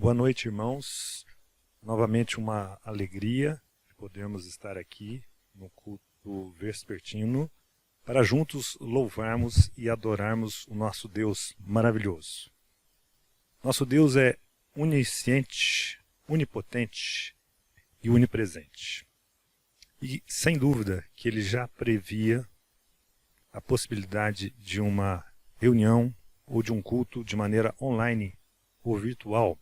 Boa noite, irmãos. Novamente uma alegria de podermos estar aqui no culto vespertino para juntos louvarmos e adorarmos o nosso Deus maravilhoso. Nosso Deus é onisciente, onipotente e onipresente. E sem dúvida que ele já previa a possibilidade de uma reunião ou de um culto de maneira online ou virtual,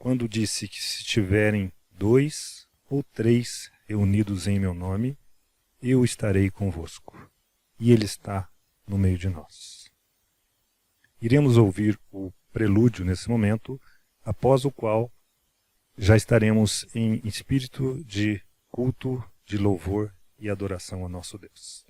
quando disse que se tiverem 2 ou 3 reunidos em meu nome, eu estarei convosco. E ele está no meio de nós. Iremos ouvir o prelúdio nesse momento, após o qual já estaremos em espírito de culto, de louvor e adoração a nosso Deus.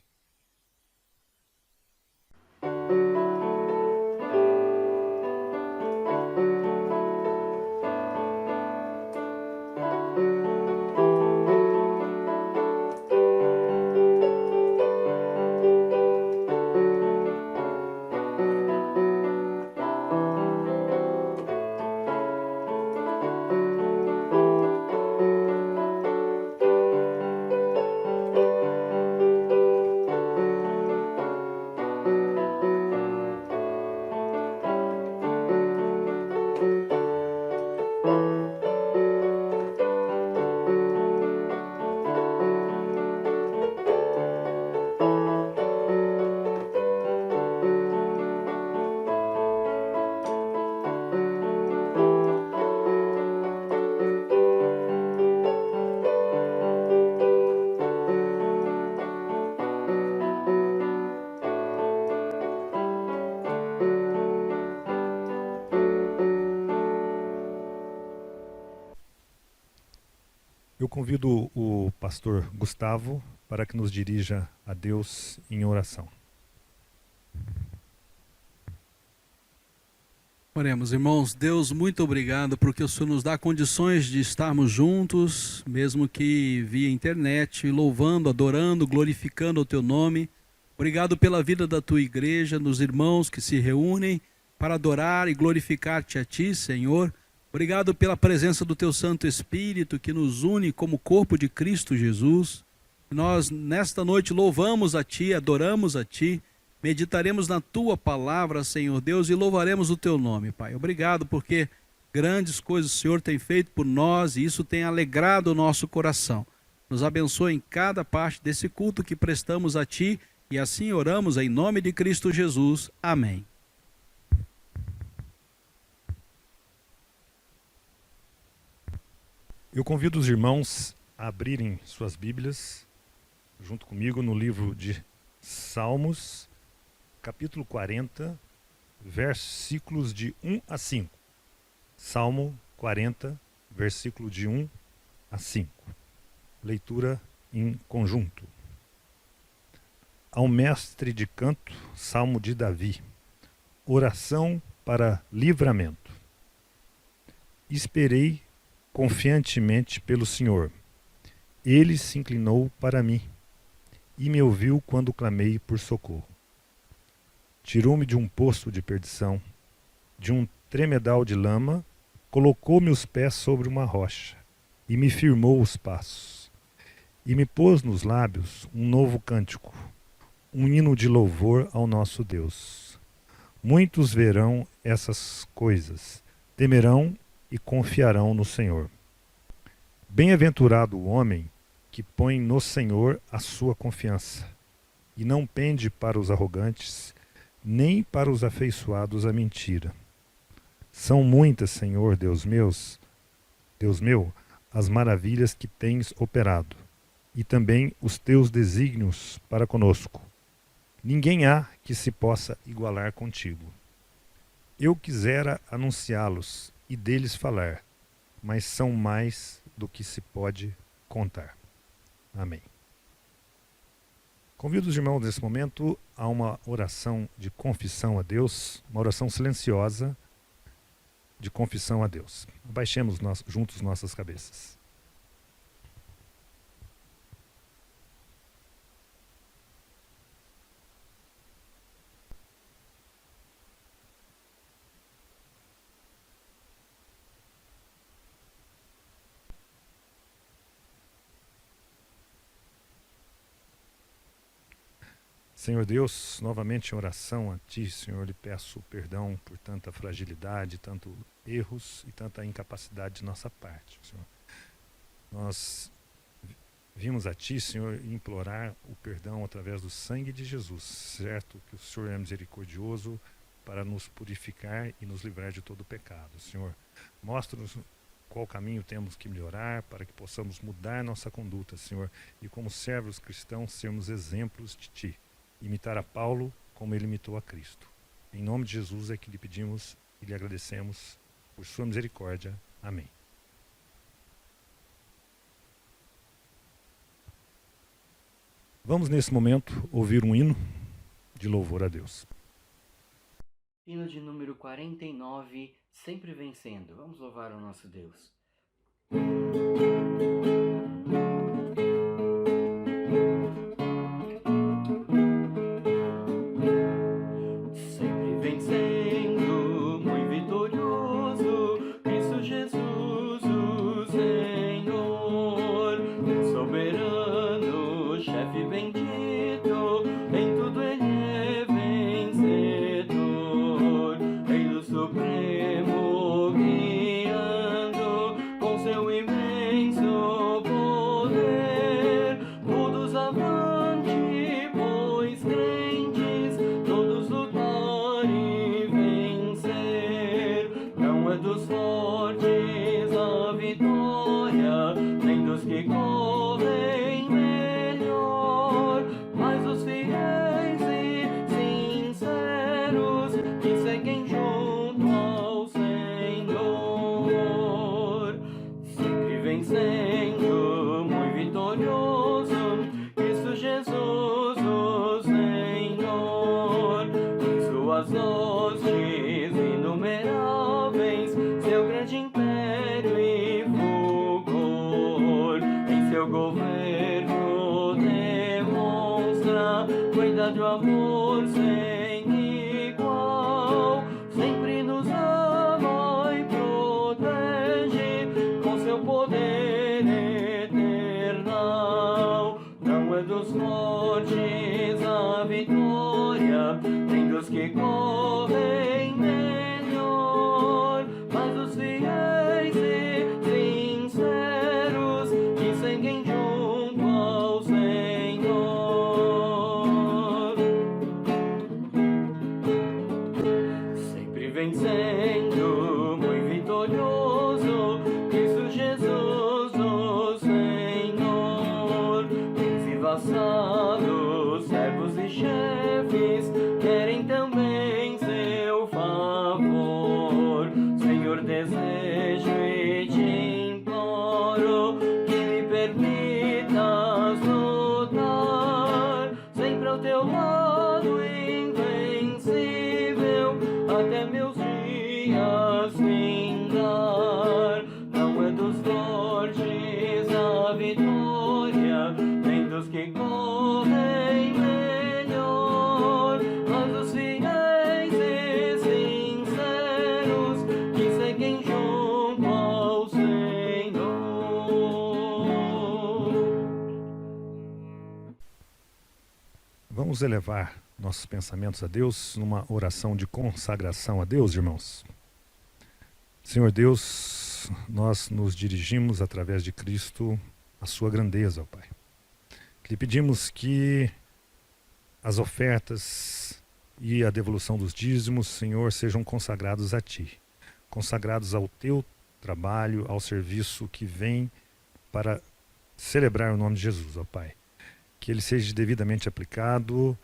Eu convido o pastor Gustavo para que nos dirija a Deus em oração. Oremos, irmãos. Deus, muito obrigado porque o Senhor nos dá condições de estarmos juntos, mesmo que via internet, louvando, adorando, glorificando o Teu nome. Obrigado pela vida da Tua igreja, dos irmãos que se reúnem para adorar e glorificar-te a Ti, Senhor. Obrigado pela presença do Teu Santo Espírito que nos une como corpo de Cristo Jesus. Nós, nesta noite, louvamos a Ti, adoramos a Ti. Meditaremos na Tua palavra, Senhor Deus, e louvaremos o Teu nome, Pai. Obrigado porque grandes coisas o Senhor tem feito por nós e isso tem alegrado o nosso coração. Nos abençoe em cada parte desse culto que prestamos a Ti e assim oramos em nome de Cristo Jesus. Amém. Eu convido os irmãos a abrirem suas Bíblias junto comigo no livro de Salmos, capítulo 40, versículos de 1 a 5. Salmo 40, versículo de 1 a 5. Leitura em conjunto. Ao mestre de canto, Salmo de Davi. Oração para livramento. Esperei confiantemente pelo Senhor. Ele se inclinou para mim e me ouviu quando clamei por socorro. Tirou-me de um poço de perdição, de um tremedal de lama, colocou-me os pés sobre uma rocha e me firmou os passos. E me pôs nos lábios um novo cântico, um hino de louvor ao nosso Deus. Muitos verão essas coisas, temerão e confiarão no Senhor. Bem-aventurado o homem que põe no Senhor a sua confiança e não pende para os arrogantes, nem para os afeiçoados à mentira. São muitas, Senhor, Deus meu, as maravilhas que tens operado, e também os teus desígnios para conosco. Ninguém há que se possa igualar contigo. Eu quisera anunciá-los e deles falar, mas são mais do que se pode contar. Amém. Convido os irmãos nesse momento a uma oração de confissão a Deus, uma oração silenciosa de confissão a Deus. Abaixemos juntos nossas cabeças. Senhor Deus, novamente em oração a Ti, Senhor, lhe peço perdão por tanta fragilidade, tanto erros e tanta incapacidade de nossa parte, Senhor. Nós vimos a Ti, Senhor, implorar o perdão através do sangue de Jesus, certo que o Senhor é misericordioso para nos purificar e nos livrar de todo o pecado. Senhor, mostra-nos qual caminho temos que melhorar para que possamos mudar nossa conduta, Senhor, e como servos cristãos sermos exemplos de Ti. Imitar a Paulo como ele imitou a Cristo. Em nome de Jesus é que lhe pedimos e lhe agradecemos por sua misericórdia. Amém. Vamos nesse momento ouvir um hino de louvor a Deus. Hino de número 49, sempre vencendo. Vamos louvar o nosso Deus. Vamos elevar nossos pensamentos a Deus numa oração de consagração a Deus, irmãos. Senhor Deus, nós nos dirigimos através de Cristo à sua grandeza, ó Pai. Lhe pedimos que as ofertas e a devolução dos dízimos, Senhor, sejam consagrados a Ti, consagrados ao Teu trabalho, ao serviço que vem para celebrar o nome de Jesus, ó Pai. Que ele seja devidamente aplicado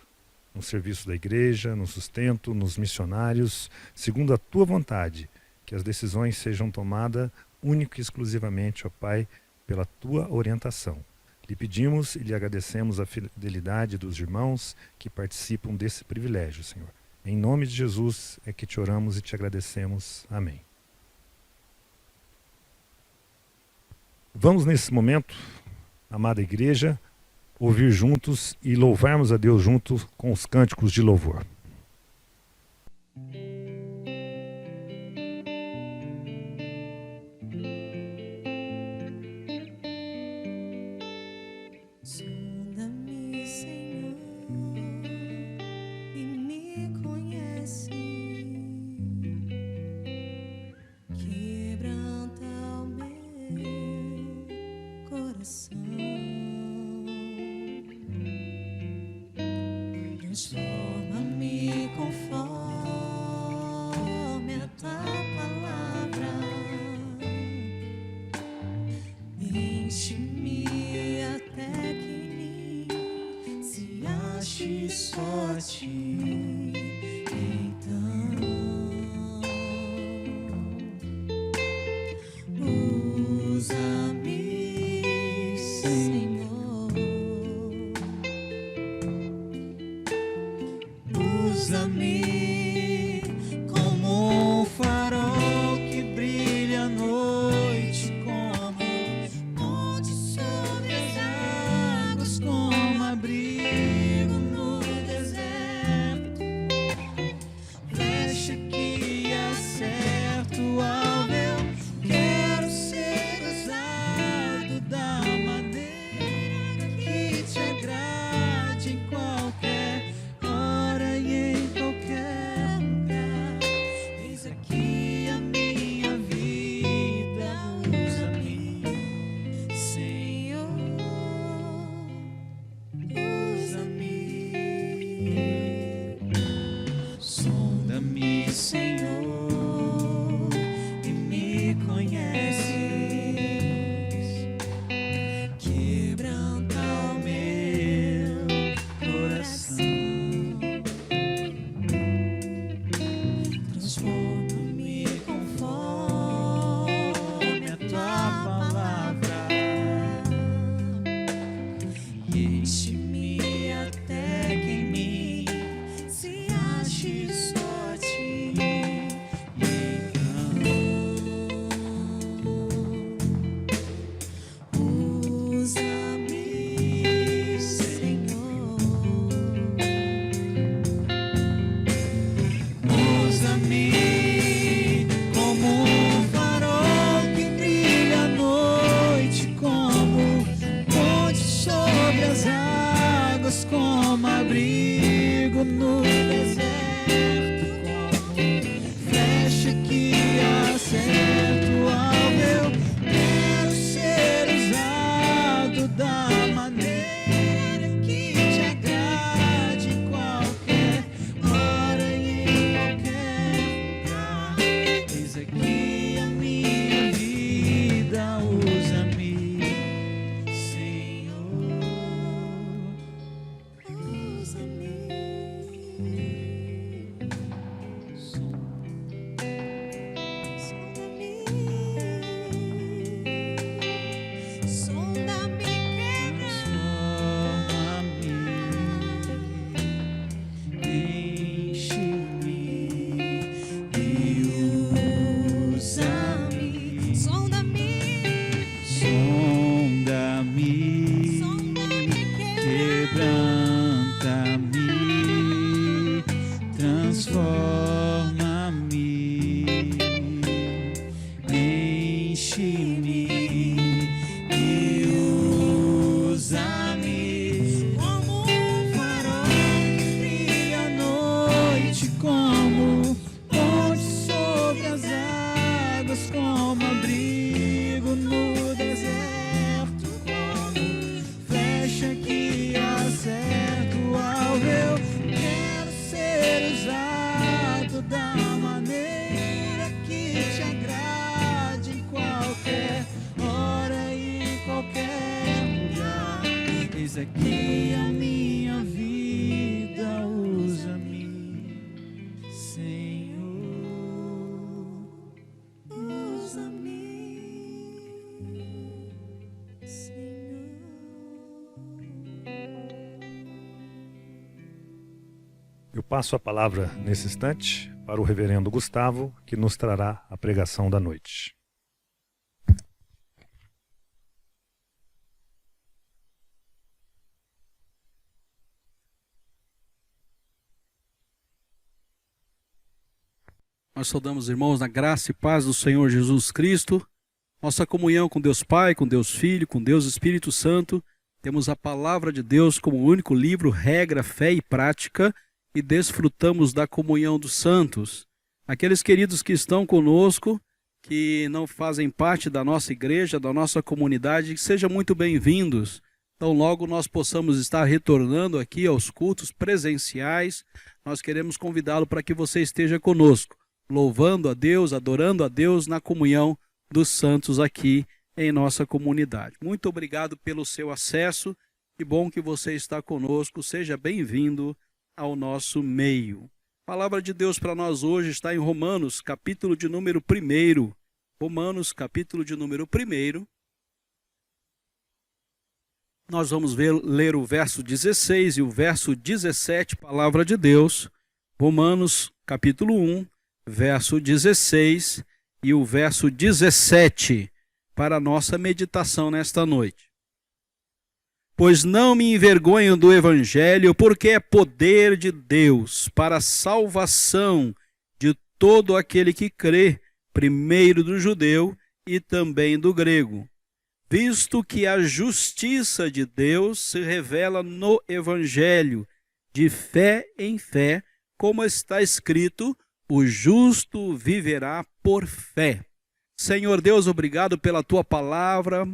no serviço da igreja, no sustento, nos missionários, segundo a Tua vontade, que as decisões sejam tomadas única e exclusivamente, ó Pai, pela Tua orientação. Lhe pedimos e lhe agradecemos a fidelidade dos irmãos que participam desse privilégio, Senhor. Em nome de Jesus é que te oramos e te agradecemos. Amém. Vamos nesse momento, amada igreja, ouvir juntos e louvarmos a Deus junto com os cânticos de louvor. Sonda-me, Senhor, Transforma-me conforme a tua palavra. Enche-me até que em mim se ache só a ti. Então, usa-me, Senhor. Usa-me como um farol que brilha à noite, como ponte sobre as águas, como abrigo no deserto, flecha que acerta o alvo. Eu quero ser usado da maneira que te agrade em qualquer hora e em qualquer lugar. Eis aqui a minha vida, usa-me, Senhor, usa-me. Sonda-me, Senhor, e me conheces. Quebranta o meu coração. Transforma-me conforme a tua palavra. E enche-me até que em mim se ache só a ti. Usa-me, Senhor. Usa-me como um farol que brilha à noite, como ponte sobre as águas, como abrigo no deserto, como flecha que acerta o alvo. Eu quero ser usado da maneira que te agrade em qualquer hora e em qualquer lugar. Eis aqui a minha vida, usa-me, Senhor, usa-me. Sonda-me, enche-me e usa-me. Sonda-me, quebranta-me, transforma-me, enche-me e usa-me como um farol que brilha à noite, como ponte sobre as águas, como abrigo no deserto, como flecha que acerta o alvo. Eu quero ser usado da maneira que te agrade em qualquer hora e em qualquer lugar. Eis aqui a minha vida, usa-me, Senhor, usa-me, Senhor. Eu passo a palavra nesse instante para o reverendo Gustavo, que nos trará a pregação da noite. Nós saudamos, irmãos, na graça e paz do Senhor Jesus Cristo. Nossa comunhão com Deus Pai, com Deus Filho, com Deus Espírito Santo. Temos a palavra de Deus como único livro, regra, fé e prática, e desfrutamos da comunhão dos santos. Aqueles queridos que estão conosco, que não fazem parte da nossa igreja, da nossa comunidade, sejam muito bem-vindos. Então, logo nós possamos estar retornando aqui aos cultos presenciais, nós queremos convidá-lo para que você esteja conosco, louvando a Deus, adorando a Deus na comunhão dos santos aqui em nossa comunidade. Muito obrigado pelo seu acesso, que bom que você está conosco, seja bem-vindo ao nosso meio. A palavra de Deus para nós hoje está em Romanos, capítulo de número 1. Romanos, capítulo de número 1. Nós vamos ler o verso 16 e o verso 17, palavra de Deus. Romanos, capítulo 1, verso 16 e o verso 17, para a nossa meditação nesta noite. Pois não me envergonho do evangelho, porque é poder de Deus para a salvação de todo aquele que crê, primeiro do judeu e também do grego. Visto que a justiça de Deus se revela no evangelho, de fé em fé, como está escrito, o justo viverá por fé. Senhor Deus, obrigado pela tua palavra,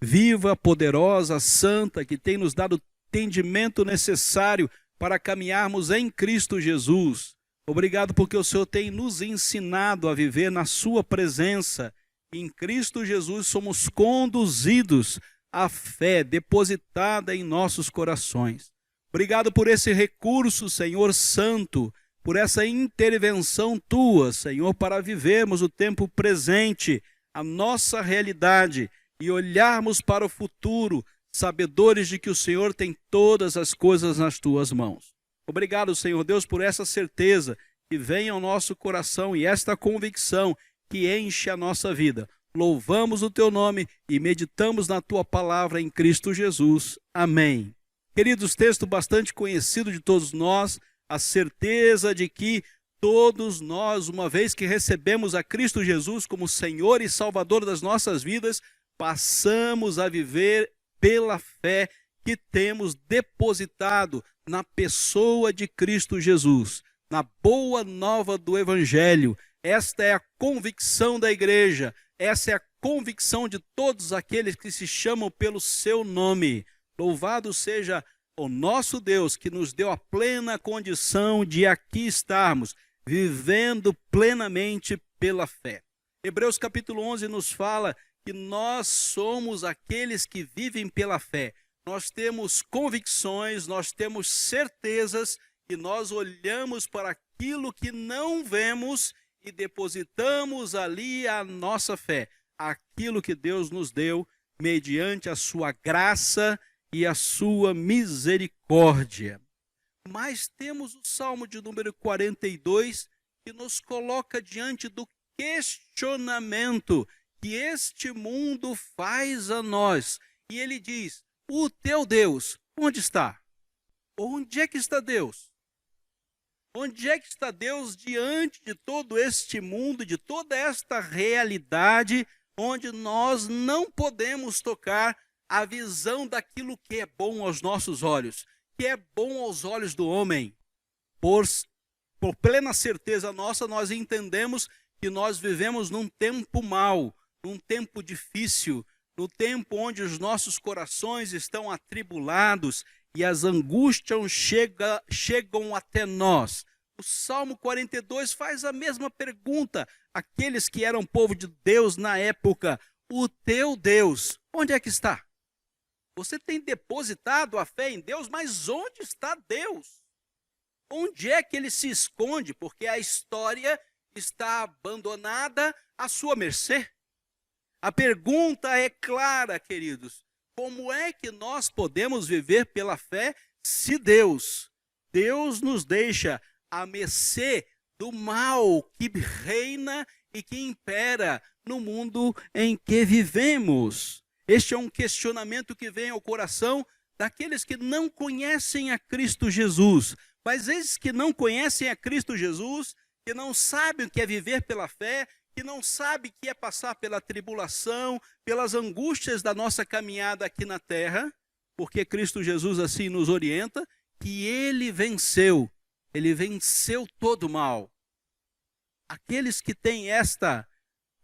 viva, poderosa, santa, que tem nos dado o entendimento necessário para caminharmos em Cristo Jesus. Obrigado porque o Senhor tem nos ensinado a viver na sua presença. Em Cristo Jesus somos conduzidos à fé depositada em nossos corações. Obrigado por esse recurso, Senhor Santo, por essa intervenção tua, Senhor, para vivermos o tempo presente, a nossa realidade, e olharmos para o futuro, sabedores de que o Senhor tem todas as coisas nas tuas mãos. Obrigado, Senhor Deus, por essa certeza que vem ao nosso coração e esta convicção que enche a nossa vida. Louvamos o teu nome e meditamos na tua palavra em Cristo Jesus. Amém. Queridos, texto bastante conhecido de todos nós, a certeza de que todos nós, uma vez que recebemos a Cristo Jesus como Senhor e Salvador das nossas vidas, passamos a viver pela fé que temos depositado na pessoa de Cristo Jesus, na boa nova do Evangelho. Esta é a convicção da igreja, essa é a convicção de todos aqueles que se chamam pelo seu nome. Louvado seja o nosso Deus, que nos deu a plena condição de aqui estarmos, vivendo plenamente pela fé. Hebreus capítulo 11 nos fala que nós somos aqueles que vivem pela fé. Nós temos convicções, nós temos certezas e nós olhamos para aquilo que não vemos e depositamos ali a nossa fé, aquilo que Deus nos deu mediante a sua graça e a sua misericórdia. Mas temos o Salmo de número 42 que nos coloca diante do questionamento que este mundo faz a nós. E ele diz, o teu Deus, onde está? Onde é que está Deus? Onde é que está Deus diante de todo este mundo, de toda esta realidade, onde nós não podemos tocar a visão daquilo que é bom aos nossos olhos, que é bom aos olhos do homem? Por plena certeza nossa, nós entendemos que nós vivemos num tempo mau, num tempo difícil, no tempo onde os nossos corações estão atribulados e as angústias chegam até nós. O Salmo 42 faz a mesma pergunta àqueles que eram povo de Deus na época. O teu Deus, onde é que está? Você tem depositado a fé em Deus, mas onde está Deus? Onde é que ele se esconde? Porque a história está abandonada à sua mercê. A pergunta é clara, queridos. Como é que nós podemos viver pela fé se Deus nos deixa à mercê do mal que reina e que impera no mundo em que vivemos? Este é um questionamento que vem ao coração daqueles que não conhecem a Cristo Jesus. Mas esses que não conhecem a Cristo Jesus, que não sabem o que é viver pela fé, que não sabe que é passar pela tribulação, pelas angústias da nossa caminhada aqui na terra, porque Cristo Jesus assim nos orienta, que ele venceu todo o mal. Aqueles que têm esta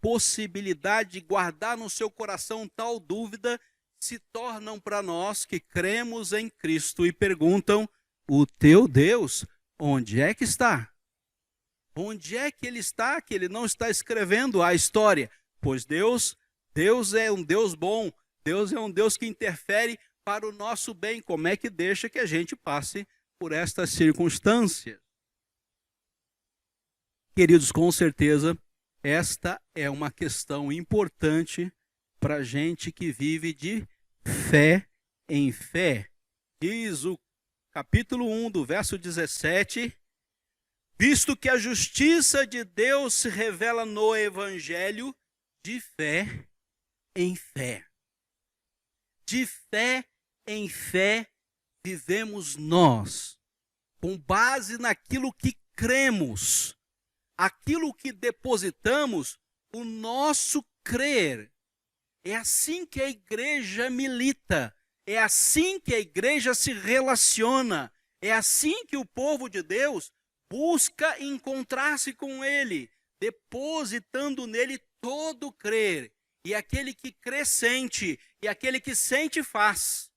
possibilidade de guardar no seu coração tal dúvida, se tornam para nós que cremos em Cristo e perguntam: o teu Deus, onde é que está? Onde é que ele está, que ele não está escrevendo a história? Pois Deus é um Deus bom, Deus é um Deus que interfere para o nosso bem. Como é que deixa que a gente passe por estas circunstâncias? Queridos, com certeza, esta é uma questão importante para a gente que vive de fé em fé. Diz o capítulo 1, do verso 17, visto que a justiça de Deus se revela no Evangelho de fé em fé. De fé em fé vivemos nós, com base naquilo que cremos, aquilo que depositamos, o nosso crer. É assim que a igreja milita, é assim que a igreja se relaciona, é assim que o povo de Deus busca encontrar-se com ele, depositando nele todo o crer. E aquele que crê sente, e aquele que sente faz.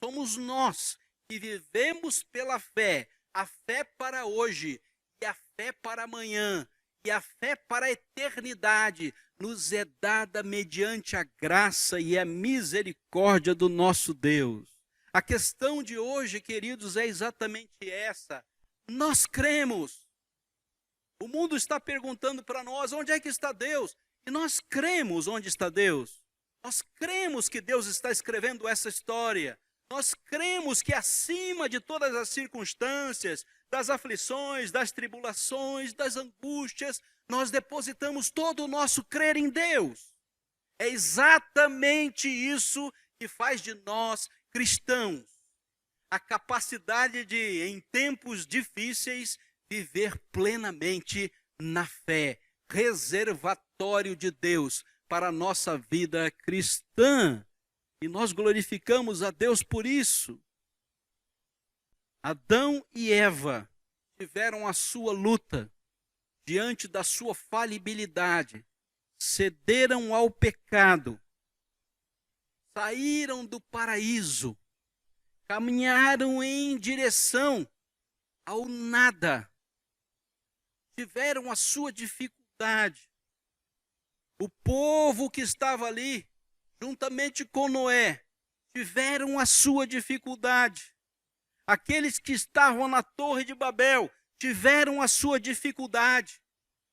Somos nós que vivemos pela fé, a fé para hoje, e a fé para amanhã, e a fé para a eternidade, nos é dada mediante a graça e a misericórdia do nosso Deus. A questão de hoje, queridos, é exatamente essa. Nós cremos. O mundo está perguntando para nós, onde é que está Deus? E nós cremos onde está Deus. Nós cremos que Deus está escrevendo essa história. Nós cremos que acima de todas as circunstâncias, das aflições, das tribulações, das angústias, nós depositamos todo o nosso crer em Deus. É exatamente isso que faz de nós cristãos. A capacidade de, em tempos difíceis, viver plenamente na fé. Reservatório de Deus para a nossa vida cristã. E nós glorificamos a Deus por isso. Adão e Eva tiveram a sua luta diante da sua falibilidade, cederam ao pecado, saíram do paraíso, caminharam em direção ao nada, tiveram a sua dificuldade. O povo que estava ali, juntamente com Noé, tiveram a sua dificuldade. Aqueles que estavam na Torre de Babel tiveram a sua dificuldade.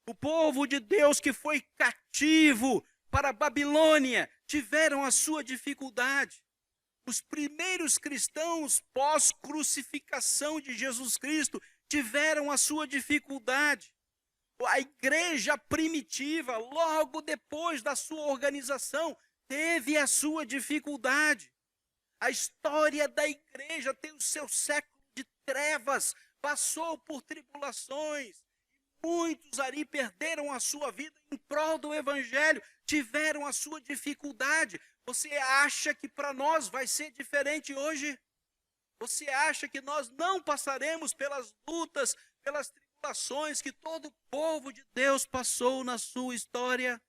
O povo de Deus que foi cativo para a Babilônia tiveram a sua dificuldade. Os primeiros cristãos pós-crucificação de Jesus Cristo tiveram a sua dificuldade. A igreja primitiva, logo depois da sua organização, teve a sua dificuldade. A história da igreja tem o seu século de trevas, passou por tribulações. Muitos ali perderam a sua vida em prol do evangelho, tiveram a sua dificuldade. Você acha que para nós vai ser diferente hoje? Você acha que nós não passaremos pelas lutas, pelas tribulações que todo o povo de Deus passou na sua história?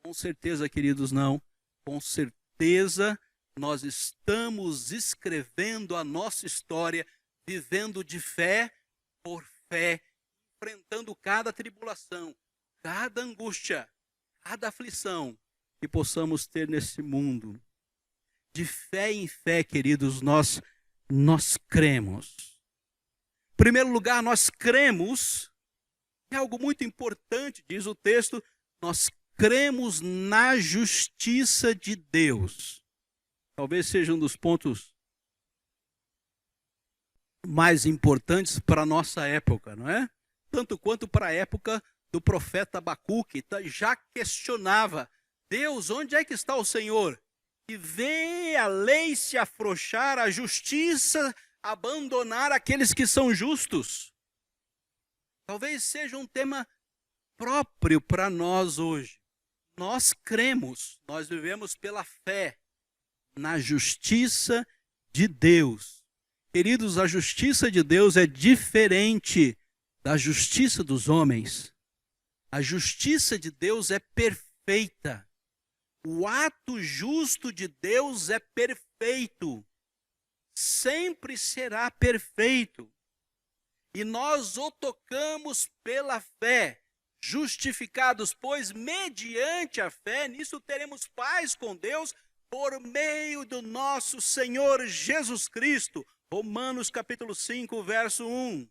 Com certeza, queridos, não. Com certeza, nós estamos escrevendo a nossa história, vivendo de fé por fé, enfrentando cada tribulação, cada angústia, cada aflição que possamos ter nesse mundo. De fé em fé, queridos, nós cremos. Em primeiro lugar, nós cremos, é algo muito importante, diz o texto, nós cremos na justiça de Deus. Talvez seja um dos pontos mais importantes para a nossa época, não é? Tanto quanto para a época do profeta Abacuque, que já questionava, Deus, onde é que está o Senhor? E vê a lei se afrouxar, a justiça abandonar aqueles que são justos. Talvez seja um tema próprio para nós hoje. Nós cremos, nós vivemos pela fé na justiça de Deus. Queridos, a justiça de Deus é diferente da justiça dos homens. A justiça de Deus é perfeita. O ato justo de Deus é perfeito, sempre será perfeito. E nós o tocamos pela fé, justificados, pois mediante a fé, nisso teremos paz com Deus, por meio do nosso Senhor Jesus Cristo. Romanos capítulo 5, verso 1.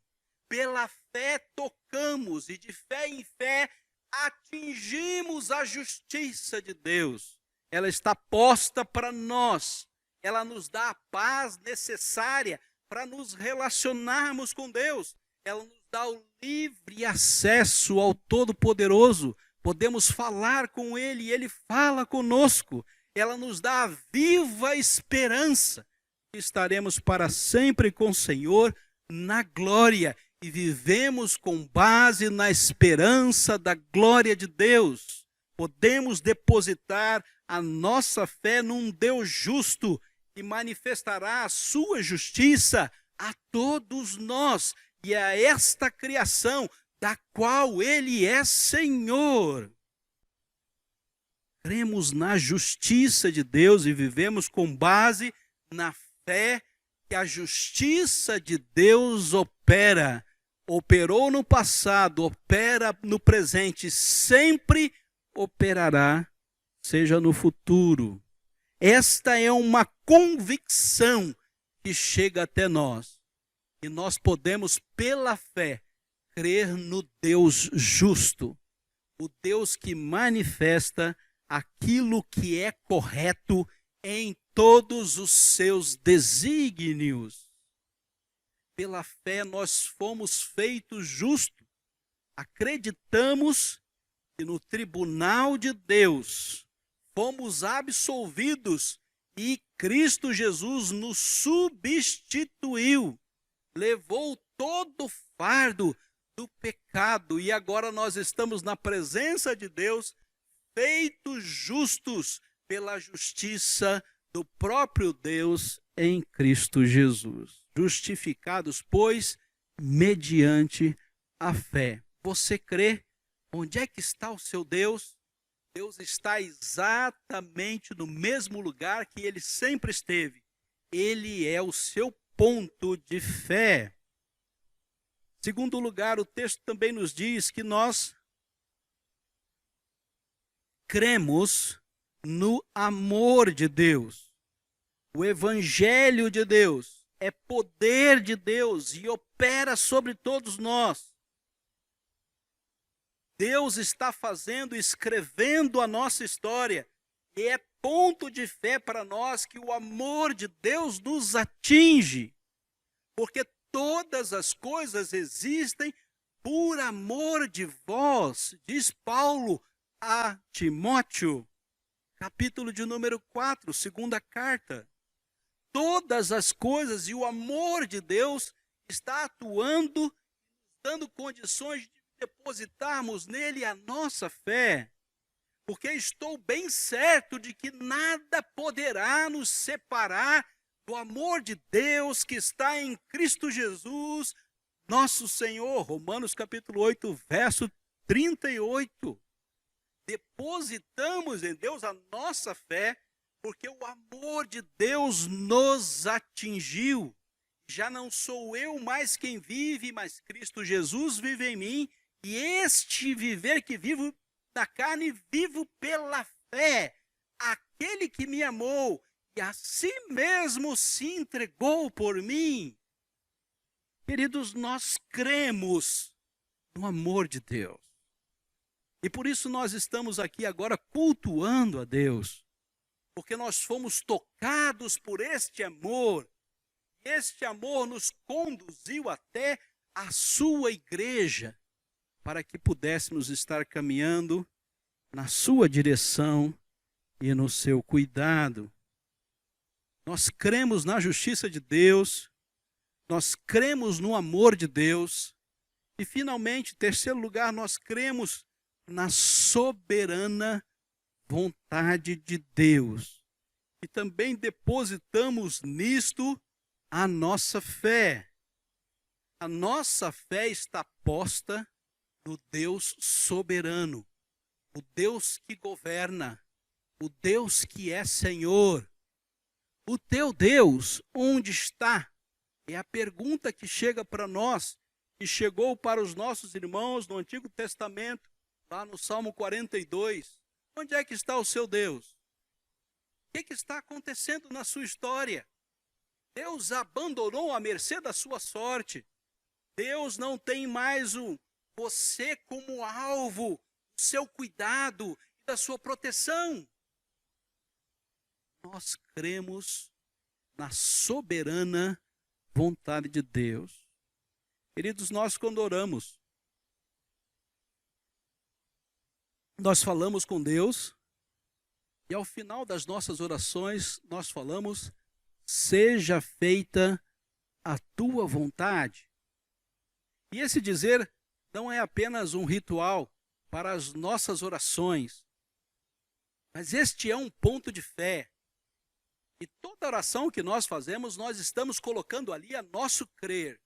Pela fé tocamos, e de fé em fé atingimos a justiça de Deus. Ela está posta para nós. Ela nos dá a paz necessária para nos relacionarmos com Deus. Ela nos dá o livre acesso ao Todo-Poderoso. Podemos falar com Ele e Ele fala conosco. Ela nos dá a viva esperança que estaremos para sempre com o Senhor na glória. E vivemos com base na esperança da glória de Deus. Podemos depositar a nossa fé num Deus justo que manifestará a sua justiça a todos nós e a esta criação da qual Ele é Senhor. Cremos na justiça de Deus e vivemos com base na fé que a justiça de Deus opera. Operou no passado, opera no presente, sempre operará, seja no futuro. Esta é uma convicção que chega até nós. E nós podemos, pela fé, crer no Deus justo. O Deus que manifesta aquilo que é correto em todos os seus desígnios. Pela fé nós fomos feitos justos. Acreditamos que no tribunal de Deus fomos absolvidos e Cristo Jesus nos substituiu, levou todo o fardo do pecado e agora nós estamos na presença de Deus, feitos justos pela justiça do próprio Deus em Cristo Jesus. Justificados, pois, mediante a fé. Você crê? Onde é que está o seu Deus? Deus está exatamente no mesmo lugar que Ele sempre esteve. Ele é o seu ponto de fé. Segundo lugar, o texto também nos diz que nós cremos no amor de Deus. O Evangelho de Deus é poder de Deus e opera sobre todos nós. Deus está fazendo, escrevendo a nossa história. E é ponto de fé para nós que o amor de Deus nos atinge. Porque todas as coisas existem por amor de vós, diz Paulo a Timóteo, capítulo de número 4, segunda carta. Todas as coisas e o amor de Deus está atuando, dando condições de depositarmos nele a nossa fé. Porque estou bem certo de que nada poderá nos separar do amor de Deus que está em Cristo Jesus, nosso Senhor. Romanos capítulo 8, verso 38. Depositamos em Deus a nossa fé, porque o amor de Deus nos atingiu. Já não sou eu mais quem vive, mas Cristo Jesus vive em mim. E este viver que vivo na carne, vivo pela fé. Aquele que me amou e a si mesmo se entregou por mim. Queridos, nós cremos no amor de Deus. E por isso nós estamos aqui agora cultuando a Deus. Porque nós fomos tocados por este amor. Este amor nos conduziu até a sua igreja, para que pudéssemos estar caminhando na sua direção e no seu cuidado. Nós cremos na justiça de Deus, nós cremos no amor de Deus, e finalmente, em terceiro lugar, nós cremos na soberana vontade de Deus. E também depositamos nisto a nossa fé. A nossa fé está posta no Deus soberano, o Deus que governa, o Deus que é Senhor. O teu Deus, onde está? É a pergunta que chega para nós, que chegou para os nossos irmãos no Antigo Testamento, lá no Salmo 42. Onde é que está o seu Deus? O que está acontecendo na sua história? Deus abandonou à mercê da sua sorte. Deus não tem mais você como alvo, o seu cuidado e da sua proteção. Nós cremos na soberana vontade de Deus. Queridos, nós quando oramos, nós falamos com Deus e ao final das nossas orações nós falamos: seja feita a tua vontade. E esse dizer não é apenas um ritual para as nossas orações, mas este é um ponto de fé. E toda oração que nós fazemos, nós estamos colocando ali a nosso crer.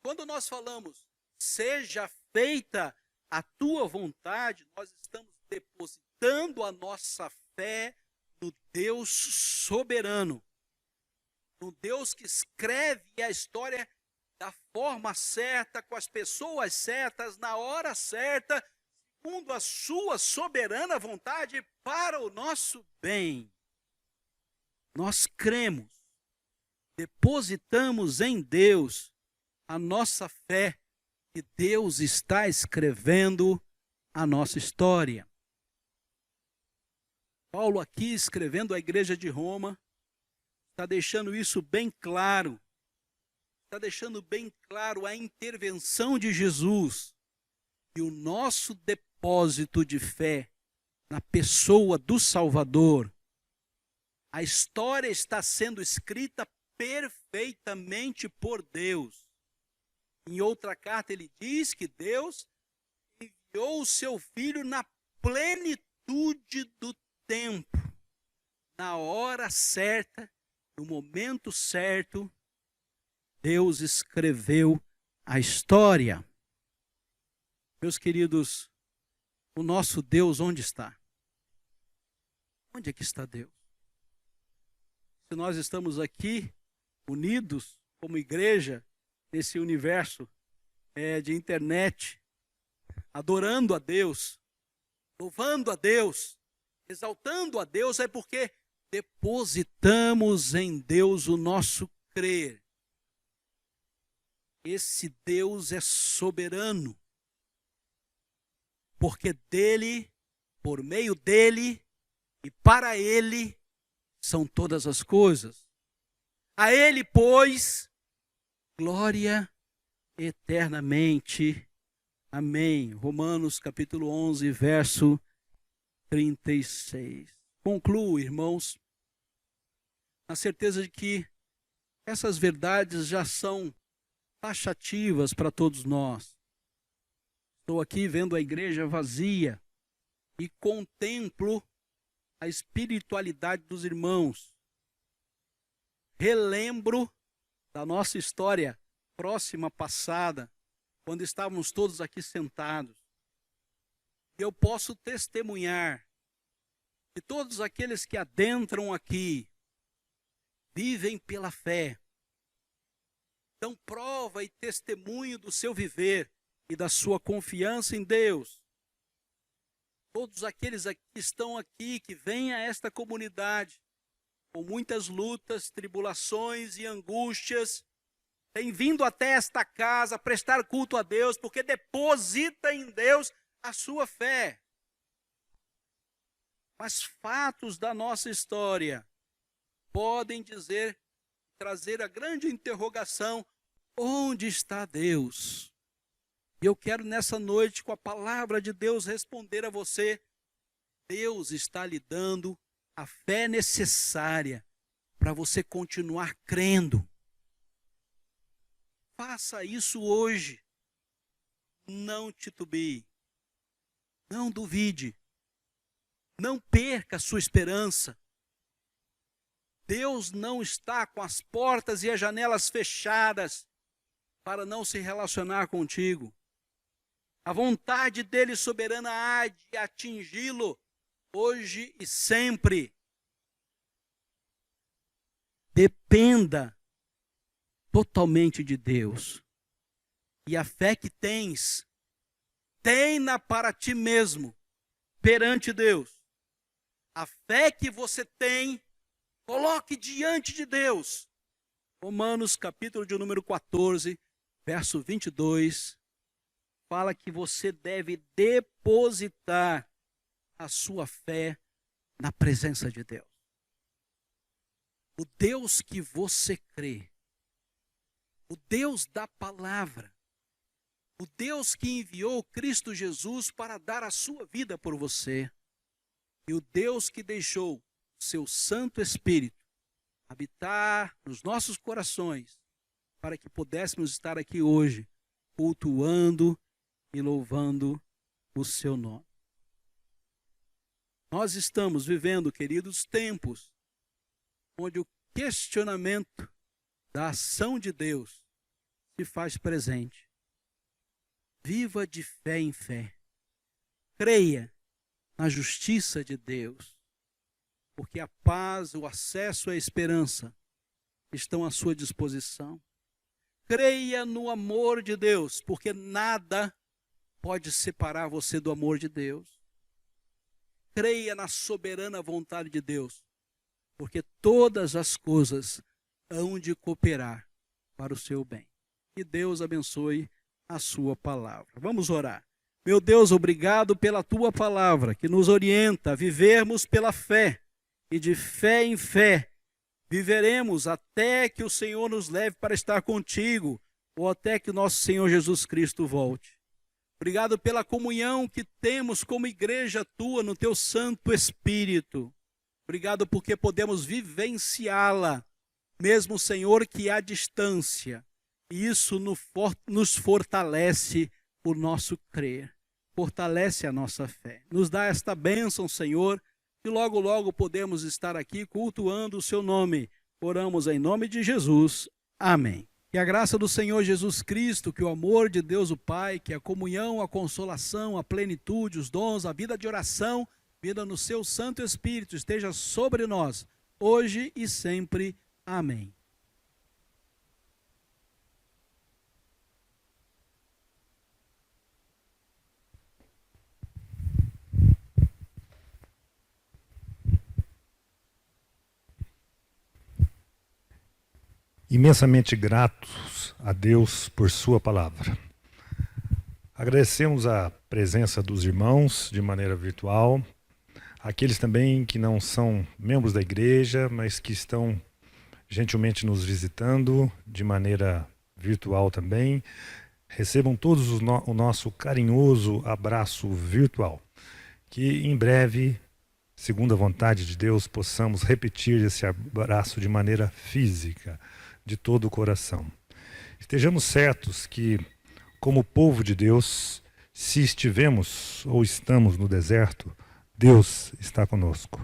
Quando nós falamos, seja feita a tua vontade, nós estamos depositando a nossa fé no Deus soberano, no Deus que escreve a história da forma certa, com as pessoas certas, na hora certa, segundo a sua soberana vontade para o nosso bem. Nós cremos, depositamos em Deus a nossa fé, que Deus está escrevendo a nossa história. Paulo aqui, escrevendo à igreja de Roma, está deixando isso bem claro. Está deixando bem claro a intervenção de Jesus e o nosso depósito de fé na pessoa do Salvador. A história está sendo escrita perfeitamente por Deus. Em outra carta ele diz que Deus enviou o seu Filho na plenitude do tempo, na hora certa, no momento certo. Deus escreveu a história. Meus queridos, o nosso Deus onde está? Onde é que está Deus? Se nós estamos aqui unidos como igreja nesse universo de internet, adorando a Deus, louvando a Deus, exaltando a Deus, é porque depositamos em Deus o nosso crer. Esse Deus é soberano, porque dele, por meio dele e para ele são todas as coisas. A ele, pois, glória eternamente. Amém. Romanos capítulo 11, verso 36. Concluo, irmãos, na certeza de que essas verdades já são taxativas para todos nós. Estou aqui vendo a igreja vazia e contemplo a espiritualidade dos irmãos. Relembro da nossa história próxima, passada, quando estávamos todos aqui sentados. Eu posso testemunhar que todos aqueles que adentram aqui vivem pela fé, dão prova e testemunho do seu viver e da sua confiança em Deus. Todos aqueles que estão aqui, que vêm a esta comunidade, com muitas lutas, tribulações e angústias, têm vindo até esta casa prestar culto a Deus, porque deposita em Deus a sua fé. Mas fatos da nossa história podem trazer a grande interrogação: onde está Deus? E eu quero nessa noite, com a palavra de Deus, responder a você: Deus está lhe dando a fé necessária para você continuar crendo. Faça isso hoje. Não titubie. Não duvide. Não perca a sua esperança. Deus não está com as portas e as janelas fechadas para não se relacionar contigo. A vontade dele soberana há de atingi-lo hoje e sempre. Dependa totalmente de Deus. E a fé que tens, tenha para ti mesmo, perante Deus. A fé que você tem, coloque diante de Deus. Romanos, capítulo de número 14, verso 22, fala que você deve depositar a sua fé na presença de Deus. O Deus que você crê, o Deus da palavra, o Deus que enviou Cristo Jesus para dar a sua vida por você, e o Deus que deixou o seu Santo Espírito habitar nos nossos corações, para que pudéssemos estar aqui hoje, cultuando e louvando o seu nome. Nós estamos vivendo, queridos, tempos onde o questionamento da ação de Deus se faz presente. Viva de fé em fé. Creia na justiça de Deus, porque a paz, o acesso à esperança estão à sua disposição. Creia no amor de Deus, porque nada pode separar você do amor de Deus. Creia na soberana vontade de Deus, porque todas as coisas hão de cooperar para o seu bem. Que Deus abençoe a sua palavra. Vamos orar. Meu Deus, obrigado pela tua palavra, que nos orienta a vivermos pela fé, e de fé em fé viveremos até que o Senhor nos leve para estar contigo, ou até que o nosso Senhor Jesus Cristo volte. Obrigado pela comunhão que temos como igreja tua no teu Santo Espírito. Obrigado porque podemos vivenciá-la, mesmo, Senhor, que à distância. E isso nos fortalece o nosso crer, fortalece a nossa fé. Nos dá esta bênção, Senhor, e logo, logo podemos estar aqui cultuando o seu nome. Oramos em nome de Jesus. Amém. Que a graça do Senhor Jesus Cristo, que o amor de Deus o Pai, que a comunhão, a consolação, a plenitude, os dons, a vida de oração, vida no seu Santo Espírito esteja sobre nós, hoje e sempre. Amém. Imensamente gratos a Deus por sua palavra. Agradecemos a presença dos irmãos de maneira virtual, aqueles também que não são membros da igreja, mas que estão gentilmente nos visitando de maneira virtual também. Recebam todos o nosso carinhoso abraço virtual. Que em breve, segundo a vontade de Deus, possamos repetir esse abraço de maneira física, de todo o coração. Estejamos certos que, como povo de Deus, se estivemos ou estamos no deserto, Deus está conosco.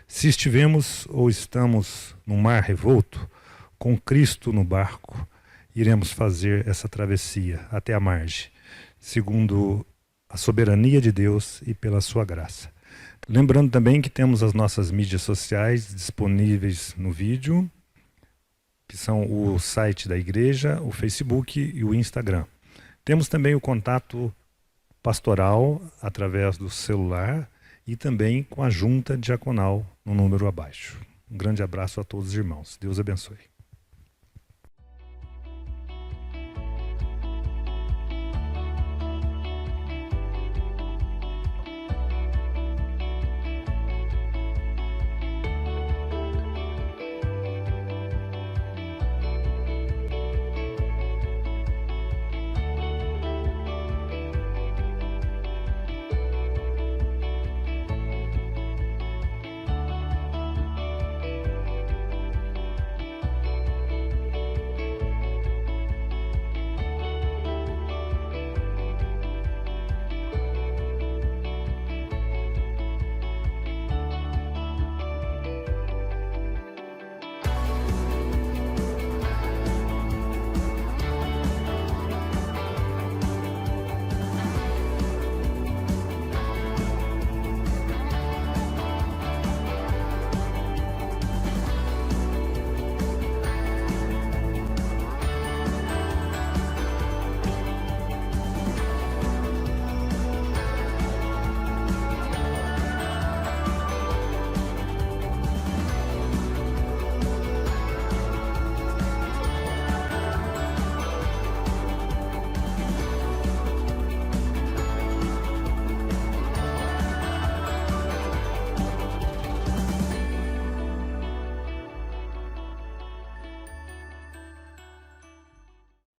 Se estivemos ou estamos no mar revolto, com Cristo no barco, iremos fazer essa travessia até a margem, segundo a soberania de Deus e pela sua graça. Lembrando também que temos as nossas mídias sociais disponíveis no vídeo, que são o site da igreja, o Facebook e o Instagram. Temos também o contato pastoral através do celular e também com a junta diaconal no número abaixo. Um grande abraço a todos os irmãos. Deus abençoe.